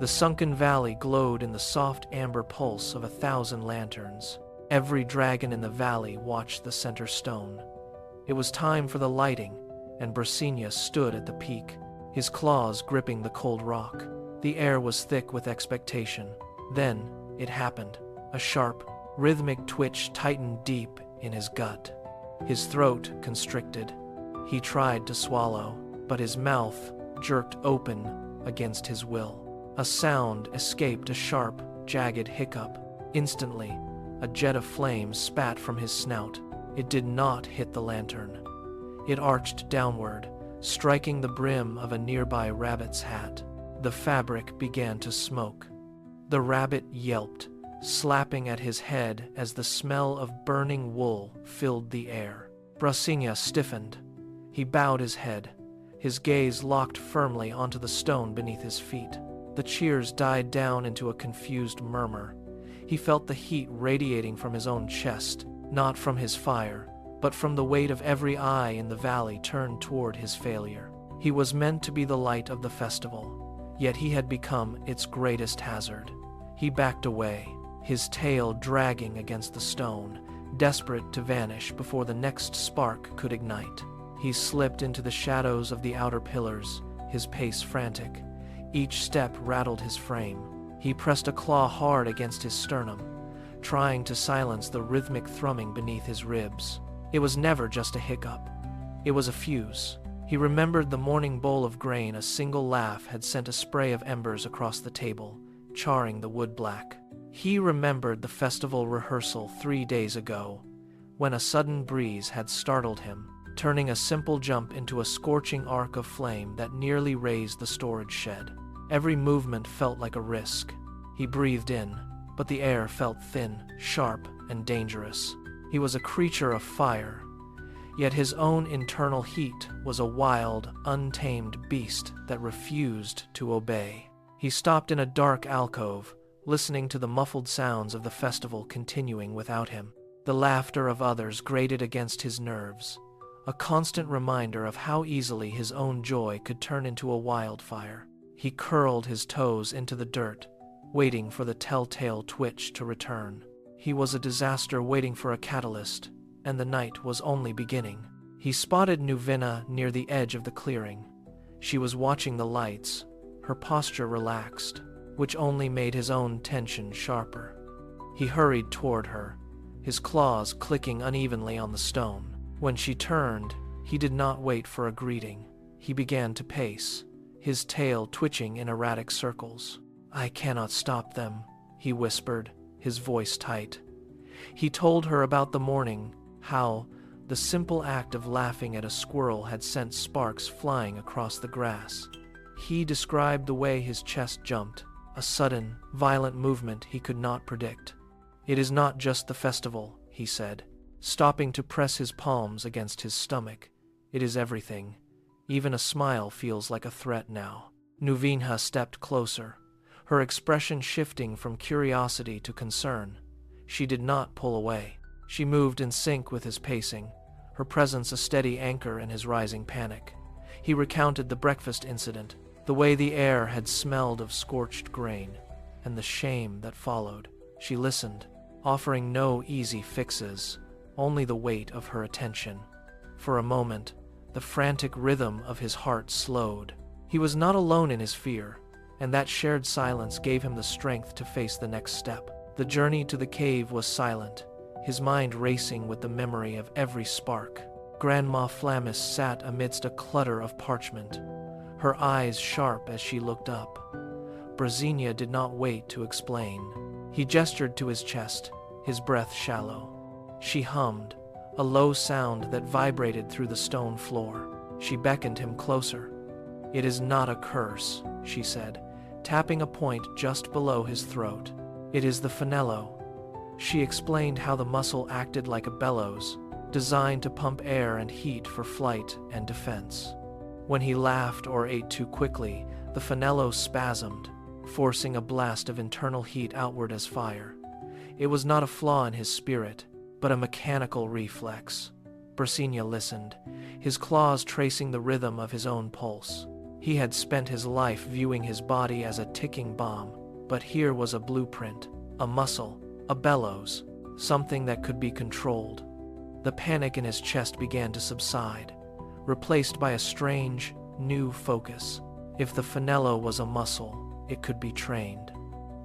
The sunken valley glowed in the soft amber pulse of 1,000 lanterns. Every dragon in the valley watched the center stone. It was time for the lighting, and Brasinia stood at the peak, his claws gripping the cold rock. The air was thick with expectation. Then, it happened. A sharp, rhythmic twitch tightened deep in his gut. His throat constricted. He tried to swallow, but his mouth jerked open against his will. A sound escaped, a sharp, jagged hiccup. Instantly, a jet of flame spat from his snout. It did not hit the lantern. It arched downward, striking the brim of a nearby rabbit's hat. The fabric began to smoke. The rabbit yelped, slapping at his head as the smell of burning wool filled the air. Brasinia stiffened. He bowed his head, his gaze locked firmly onto the stone beneath his feet. The cheers died down into a confused murmur. He felt the heat radiating from his own chest, not from his fire, but from the weight of every eye in the valley turned toward his failure. He was meant to be the light of the festival, yet he had become its greatest hazard. He backed away, his tail dragging against the stone, desperate to vanish before the next spark could ignite. He slipped into the shadows of the outer pillars, his pace frantic. Each step rattled his frame. He pressed a claw hard against his sternum, trying to silence the rhythmic thrumming beneath his ribs. It was never just a hiccup. It was a fuse. He remembered the morning bowl of grain. A single laugh had sent a spray of embers across the table, charring the wood black. He remembered the festival rehearsal 3 days ago, when a sudden breeze had startled him, turning a simple jump into a scorching arc of flame that nearly razed the storage shed. Every movement felt like a risk. He breathed in, but the air felt thin, sharp, and dangerous. He was a creature of fire, yet his own internal heat was a wild, untamed beast that refused to obey. He stopped in a dark alcove, listening to the muffled sounds of the festival continuing without him. The laughter of others grated against his nerves, a constant reminder of how easily his own joy could turn into a wildfire. He curled his toes into the dirt, waiting for the telltale twitch to return. He was a disaster waiting for a catalyst, and the night was only beginning. He spotted Nuvina near the edge of the clearing. She was watching the lights, her posture relaxed, which only made his own tension sharper. He hurried toward her, his claws clicking unevenly on the stone. When she turned, he did not wait for a greeting. He began to pace, his tail twitching in erratic circles. "I cannot stop them," he whispered, his voice tight. He told her about the morning, how the simple act of laughing at a squirrel had sent sparks flying across the grass. He described the way his chest jumped, a sudden, violent movement he could not predict. "It is not just the festival," he said, stopping to press his palms against his stomach. "It is everything. Even a smile feels like a threat now." Nuvina stepped closer, her expression shifting from curiosity to concern. She did not pull away. She moved in sync with his pacing, her presence a steady anchor in his rising panic. He recounted the breakfast incident, the way the air had smelled of scorched grain, and the shame that followed. She listened, offering no easy fixes, only the weight of her attention. For a moment, the frantic rhythm of his heart slowed. He was not alone in his fear, and that shared silence gave him the strength to face the next step. The journey to the cave was silent, his mind racing with the memory of every spark. Grandma Flammis sat amidst a clutter of parchment, her eyes sharp as she looked up. Brasinia did not wait to explain. He gestured to his chest, his breath shallow. She hummed, a low sound that vibrated through the stone floor. She beckoned him closer. "It is not a curse," she said, tapping a point just below his throat. "It is the finello." She explained how the muscle acted like a bellows, designed to pump air and heat for flight and defense. When he laughed or ate too quickly, the finello spasmed, forcing a blast of internal heat outward as fire. It was not a flaw in his spirit, but a mechanical reflex. Brasinia listened, his claws tracing the rhythm of his own pulse. He had spent his life viewing his body as a ticking bomb, but here was a blueprint, a muscle, a bellows, something that could be controlled. The panic in his chest began to subside, replaced by a strange, new focus. If the Finello was a muscle, it could be trained.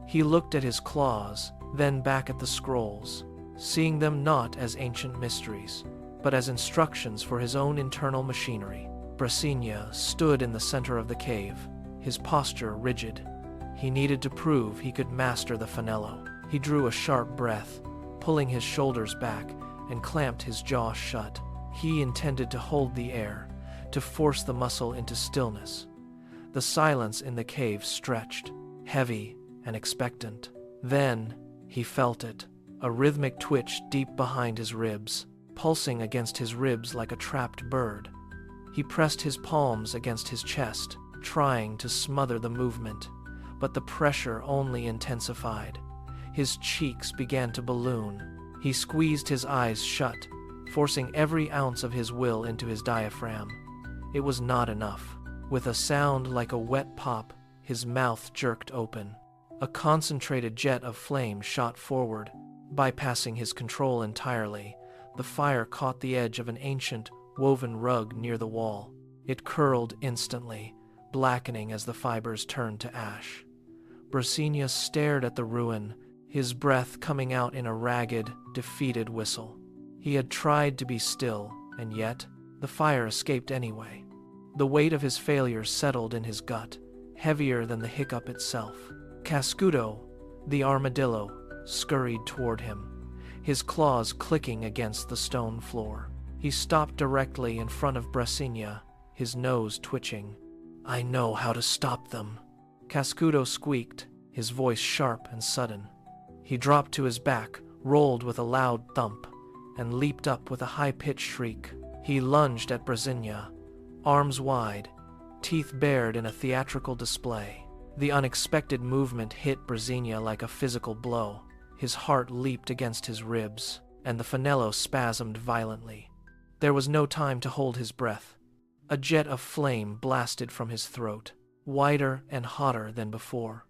He looked at his claws, then back at the scrolls, seeing them not as ancient mysteries, but as instructions for his own internal machinery. Brasinia stood in the center of the cave, his posture rigid. He needed to prove he could master the Finello. He drew a sharp breath, pulling his shoulders back, and clamped his jaw shut. He intended to hold the air, to force the muscle into stillness. The silence in the cave stretched, heavy and expectant. Then he felt it, a rhythmic twitch deep behind his ribs, pulsing against his ribs like a trapped bird. He pressed his palms against his chest, trying to smother the movement, but the pressure only intensified. His cheeks began to balloon. He squeezed his eyes shut, forcing every ounce of his will into his diaphragm. It was not enough. With a sound like a wet pop, his mouth jerked open. A concentrated jet of flame shot forward, bypassing his control entirely. The fire caught the edge of an ancient, woven rug near the wall. It curled instantly, blackening as the fibers turned to ash. Brasinia stared at the ruin, his breath coming out in a ragged, defeated whistle. He had tried to be still, and yet, the fire escaped anyway. The weight of his failure settled in his gut, heavier than the hiccup itself. Cascudo, the armadillo, scurried toward him, his claws clicking against the stone floor. He stopped directly in front of Brasinia, his nose twitching. "I know how to stop them," Cascudo squeaked, his voice sharp and sudden. He dropped to his back, rolled with a loud thump, and leaped up with a high-pitched shriek. He lunged at Brasinia, arms wide, teeth bared in a theatrical display. The unexpected movement hit Brasinia like a physical blow. His heart leaped against his ribs, and the Finello spasmed violently. There was no time to hold his breath. A jet of flame blasted from his throat, wider and hotter than before.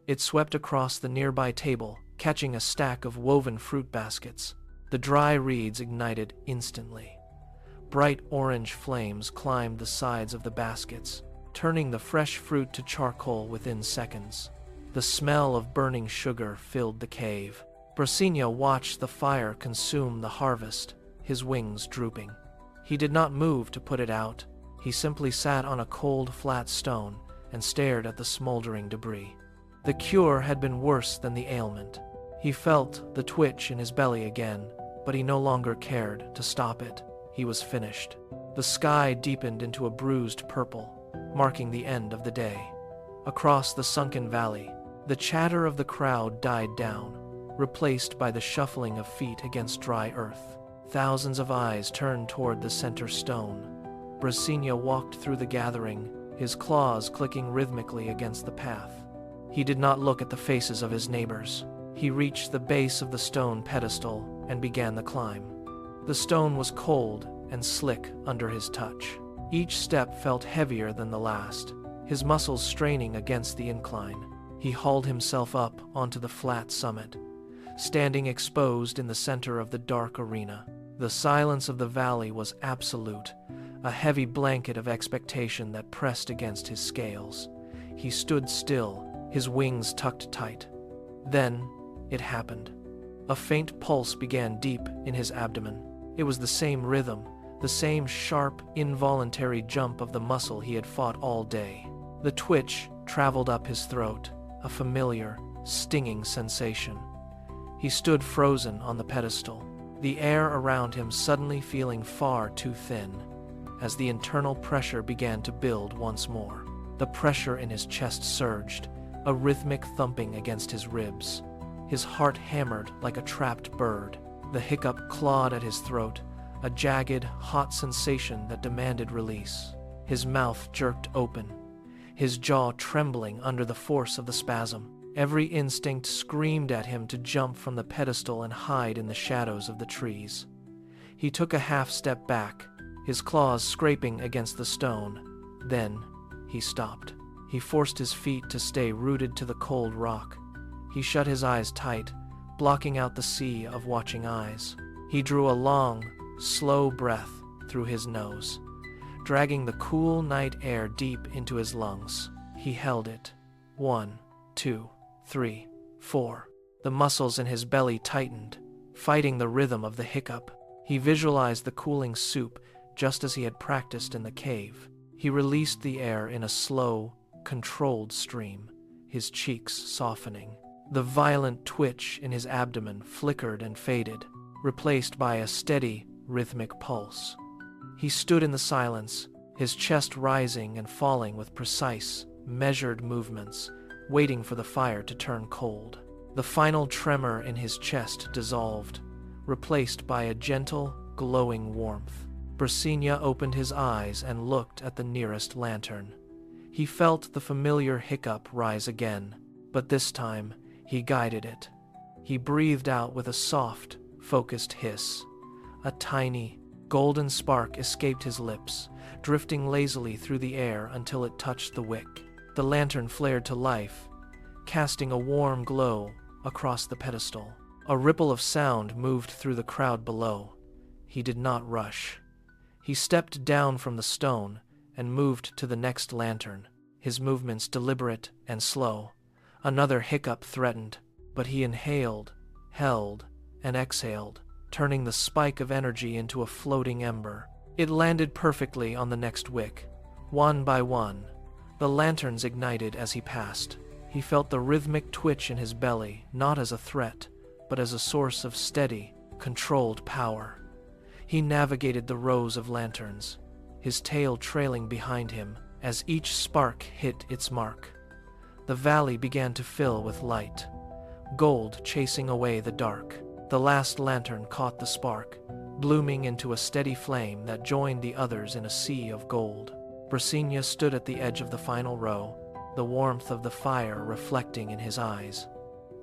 It swept across the nearby table, catching a stack of woven fruit baskets. The dry reeds ignited instantly. Bright orange flames climbed the sides of the baskets, turning the fresh fruit to charcoal within seconds. The smell of burning sugar filled the cave. Brasinia watched the fire consume the harvest, his wings drooping. He did not move to put it out. He simply sat on a cold, flat stone and stared at the smoldering debris. The cure had been worse than the ailment. He felt the twitch in his belly again, but he no longer cared to stop it. He was finished. The sky deepened into a bruised purple, marking the end of the day. Across the sunken valley, the chatter of the crowd died down, replaced by the shuffling of feet against dry earth. Thousands of eyes turned toward the center stone. Brasinia walked through the gathering, his claws clicking rhythmically against the path. He did not look at the faces of his neighbors. He reached the base of the stone pedestal and began the climb. The stone was cold and slick under his touch. Each step felt heavier than the last, his muscles straining against the incline. He hauled himself up onto the flat summit, standing exposed in the center of the dark arena. The silence of the valley was absolute, a heavy blanket of expectation that pressed against his scales. He stood still, his wings tucked tight. Then, it happened. A faint pulse began deep in his abdomen. It was the same rhythm, the same sharp, involuntary jump of the muscle he had fought all day. The twitch traveled up his throat, a familiar, stinging sensation. He stood frozen on the pedestal, the air around him suddenly feeling far too thin. As the internal pressure began to build once more, the pressure in his chest surged, a rhythmic thumping against his ribs. His heart hammered like a trapped bird. The hiccup clawed at his throat, a jagged, hot sensation that demanded release. His mouth jerked open, his jaw trembling under the force of the spasm. Every instinct screamed at him to jump from the pedestal and hide in the shadows of the trees. He took a half step back, his claws scraping against the stone. Then, he stopped. He forced his feet to stay rooted to the cold rock. He shut his eyes tight, blocking out the sea of watching eyes. He drew a long, slow breath through his nose, dragging the cool night air deep into his lungs. He held it. 1, 2, 3, 4. The muscles in his belly tightened, fighting the rhythm of the hiccup. He visualized the cooling soup just as he had practiced in the cave. He released the air in a slow, controlled stream, his cheeks softening. The violent twitch in his abdomen flickered and faded, replaced by a steady, rhythmic pulse. He stood in the silence, his chest rising and falling with precise, measured movements, waiting for the fire to turn cold. The final tremor in his chest dissolved, replaced by a gentle, glowing warmth. Brasinia opened his eyes and looked at the nearest lantern. He felt the familiar hiccup rise again, but this time he guided it. He breathed out with a soft, focused hiss. A tiny, golden spark escaped his lips, drifting lazily through the air until it touched the wick. The lantern flared to life, casting a warm glow across the pedestal. A ripple of sound moved through the crowd below. He did not rush. He stepped down from the stone and moved to the next lantern, his movements deliberate and slow. Another hiccup threatened, but he inhaled, held, and exhaled, turning the spike of energy into a floating ember. It landed perfectly on the next wick. One by one, the lanterns ignited as he passed. He felt the rhythmic twitch in his belly, not as a threat, but as a source of steady, controlled power. He navigated the rows of lanterns, his tail trailing behind him as each spark hit its mark. The valley began to fill with light, gold chasing away the dark. The last lantern caught the spark, blooming into a steady flame that joined the others in a sea of gold. Brasinia stood at the edge of the final row, the warmth of the fire reflecting in his eyes.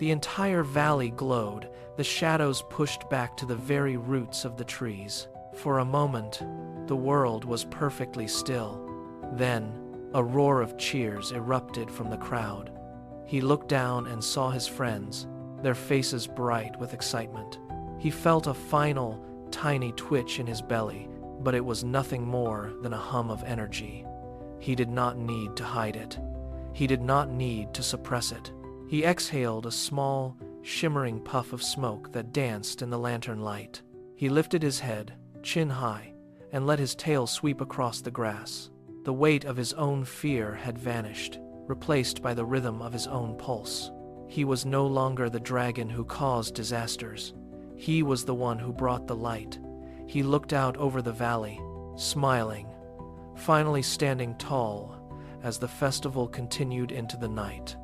The entire valley glowed, the shadows pushed back to the very roots of the trees. For a moment, the world was perfectly still. Then, a roar of cheers erupted from the crowd. He looked down and saw his friends, their faces bright with excitement. He felt a final, tiny twitch in his belly, but it was nothing more than a hum of energy. He did not need to hide it. He did not need to suppress it. He exhaled a small, shimmering puff of smoke that danced in the lantern light. He lifted his head, chin high, and let his tail sweep across the grass. The weight of his own fear had vanished, replaced by the rhythm of his own pulse. He was no longer the dragon who caused disasters. He was the one who brought the light. He looked out over the valley, smiling, finally standing tall as the festival continued into the night.